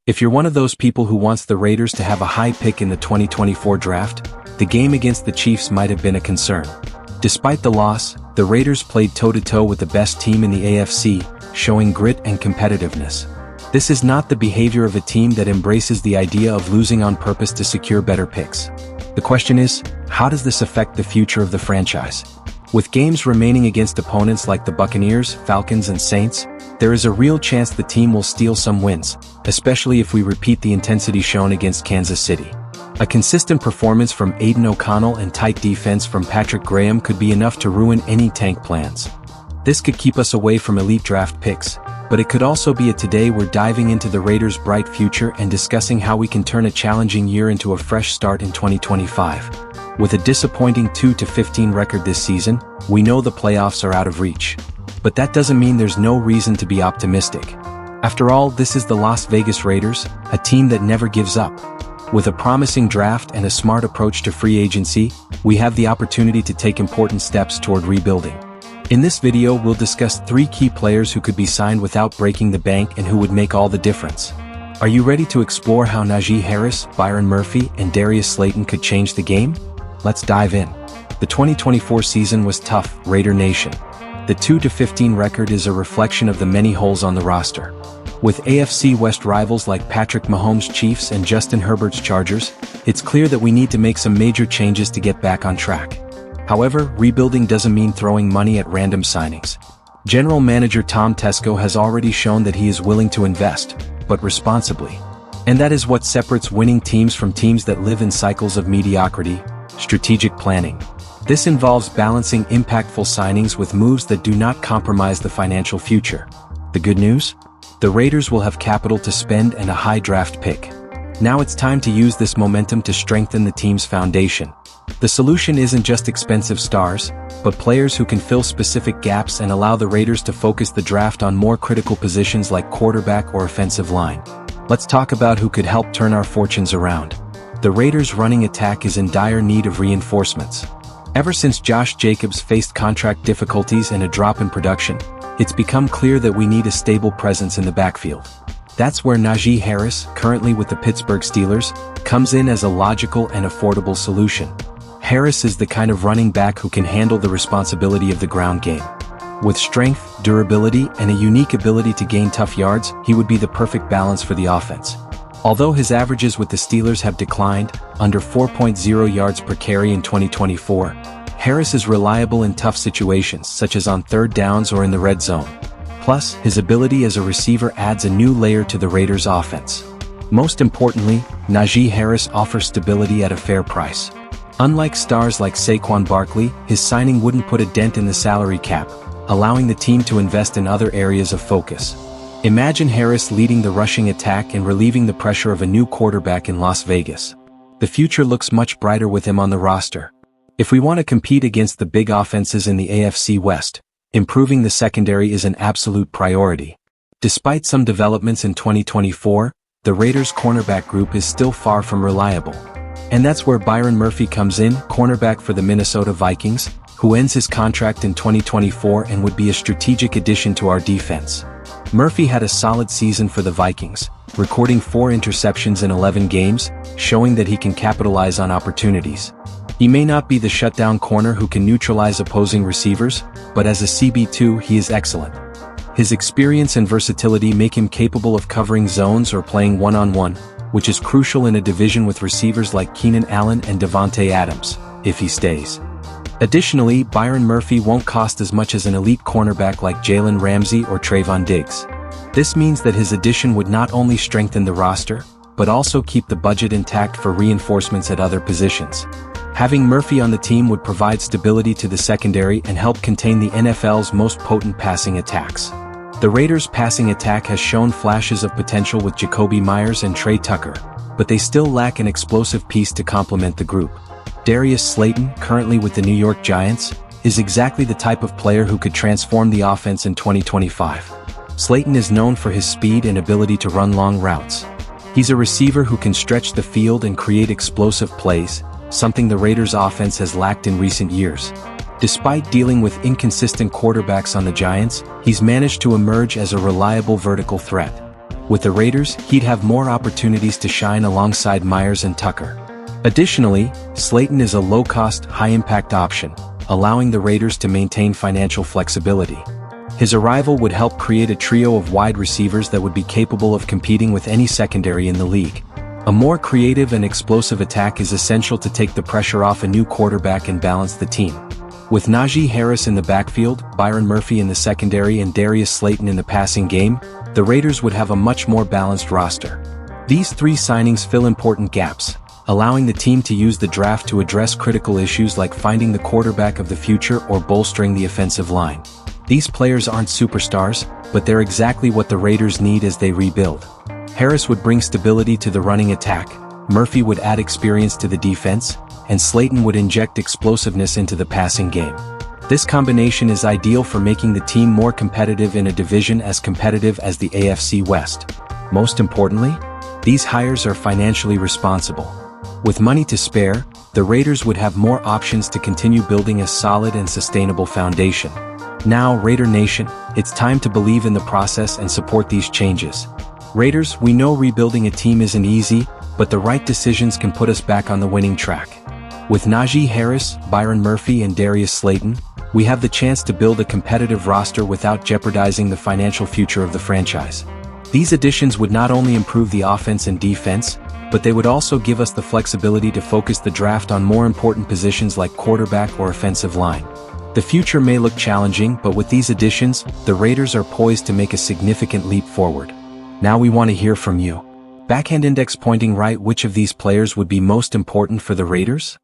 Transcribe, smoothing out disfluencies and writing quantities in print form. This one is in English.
If you're one of those people who wants the Raiders to have a high pick in the 2024 draft, the game against the Chiefs might have been a concern. Despite the loss, the Raiders played toe-to-toe with the best team in the AFC, showing grit and competitiveness. This is not the behavior of a team that embraces the idea of losing on purpose to secure better picks. The question is, how does this affect the future of the franchise? With games remaining against opponents like the Buccaneers, Falcons, and Saints, there is a real chance the team will steal some wins, especially if we repeat the intensity shown against Kansas City. A consistent performance from Aidan O'Connell and tight defense from Patrick Graham could be enough to ruin any tank plans. This could keep us away from elite draft picks, but it could also be a today we're diving into the Raiders' bright future and discussing how we can turn a challenging year into a fresh start in 2025. With a disappointing 2-15 record this season, we know the playoffs are out of reach. But that doesn't mean there's no reason to be optimistic. After all, this is the Las Vegas Raiders, a team that never gives up. With a promising draft and a smart approach to free agency, we have the opportunity to take important steps toward rebuilding. In this video, we'll discuss 3 key players who could be signed without breaking the bank and who would make all the difference. Are you ready to explore how Najee Harris, Byron Murphy, and Darius Slayton could change the game? Let's dive in. The 2024 season was tough, Raider Nation. The 2-15 record is a reflection of the many holes on the roster. With AFC West rivals like Patrick Mahomes' Chiefs and Justin Herbert's Chargers, it's clear that we need to make some major changes to get back on track. However, rebuilding doesn't mean throwing money at random signings. General Manager Tom Tesco has already shown that he is willing to invest, but responsibly. And that is what separates winning teams from teams that live in cycles of mediocrity: strategic planning. This involves balancing impactful signings with moves that do not compromise the financial future. The good news? The Raiders will have capital to spend and a high draft pick. Now it's time to use this momentum to strengthen the team's foundation. The solution isn't just expensive stars, but players who can fill specific gaps and allow the Raiders to focus the draft on more critical positions like quarterback or offensive line. Let's talk about who could help turn our fortunes around. The Raiders' running attack is in dire need of reinforcements. Ever since Josh Jacobs faced contract difficulties and a drop in production, it's become clear that we need a stable presence in the backfield. That's where Najee Harris, currently with the Pittsburgh Steelers, comes in as a logical and affordable solution. Harris is the kind of running back who can handle the responsibility of the ground game. With strength, durability, and a unique ability to gain tough yards, he would be the perfect balance for the offense. Although his averages with the Steelers have declined, under 4.0 yards per carry in 2024, Harris is reliable in tough situations such as on third downs or in the red zone. Plus, his ability as a receiver adds a new layer to the Raiders' offense. Most importantly, Najee Harris offers stability at a fair price. Unlike stars like Saquon Barkley, his signing wouldn't put a dent in the salary cap, allowing the team to invest in other areas of focus. Imagine Harris leading the rushing attack and relieving the pressure of a new quarterback in Las Vegas. The future looks much brighter with him on the roster. If we want to compete against the big offenses in the AFC West, improving the secondary is an absolute priority. Despite some developments in 2024, the Raiders' cornerback group is still far from reliable. And that's where Byron Murphy comes in, cornerback for the Minnesota Vikings, who ends his contract in 2024 and would be a strategic addition to our defense. Murphy had a solid season for the Vikings, recording 4 interceptions in 11 games, showing that he can capitalize on opportunities. He may not be the shutdown corner who can neutralize opposing receivers, but as a CB2 he is excellent. His experience and versatility make him capable of covering zones or playing one-on-one, which is crucial in a division with receivers like Keenan Allen and Davante Adams, if he stays. Additionally, Byron Murphy won't cost as much as an elite cornerback like Jalen Ramsey or Trayvon Diggs. This means that his addition would not only strengthen the roster, but also keep the budget intact for reinforcements at other positions. Having Murphy on the team would provide stability to the secondary and help contain the NFL's most potent passing attacks. The Raiders' passing attack has shown flashes of potential with Jakobi Meyers and Trey Tucker, but they still lack an explosive piece to complement the group. Darius Slayton, currently with the New York Giants, is exactly the type of player who could transform the offense in 2025. Slayton is known for his speed and ability to run long routes. He's a receiver who can stretch the field and create explosive plays, something the Raiders' offense has lacked in recent years. Despite dealing with inconsistent quarterbacks on the Giants, he's managed to emerge as a reliable vertical threat. With the Raiders, he'd have more opportunities to shine alongside Myers and Tucker. Additionally, Slayton is a low-cost, high-impact option, allowing the Raiders to maintain financial flexibility. His arrival would help create a trio of wide receivers that would be capable of competing with any secondary in the league. A more creative and explosive attack is essential to take the pressure off a new quarterback and balance the team. With Najee Harris in the backfield, Byron Murphy in the secondary and Darius Slayton in the passing game, the Raiders would have a much more balanced roster. These three signings fill important gaps, allowing the team to use the draft to address critical issues like finding the quarterback of the future or bolstering the offensive line. These players aren't superstars, but they're exactly what the Raiders need as they rebuild. Harris would bring stability to the running attack, Murphy would add experience to the defense, and Slayton would inject explosiveness into the passing game. This combination is ideal for making the team more competitive in a division as competitive as the AFC West. Most importantly, these hires are financially responsible. With money to spare, the Raiders would have more options to continue building a solid and sustainable foundation. Now, Raider Nation, it's time to believe in the process and support these changes. Raiders, we know rebuilding a team isn't easy, but the right decisions can put us back on the winning track. With Najee Harris, Byron Murphy and Darius Slayton, we have the chance to build a competitive roster without jeopardizing the financial future of the franchise. These additions would not only improve the offense and defense, but they would also give us the flexibility to focus the draft on more important positions like quarterback or offensive line. The future may look challenging, but with these additions, the Raiders are poised to make a significant leap forward. Now we want to hear from you. Backhand index pointing right, which of these players would be most important for the Raiders?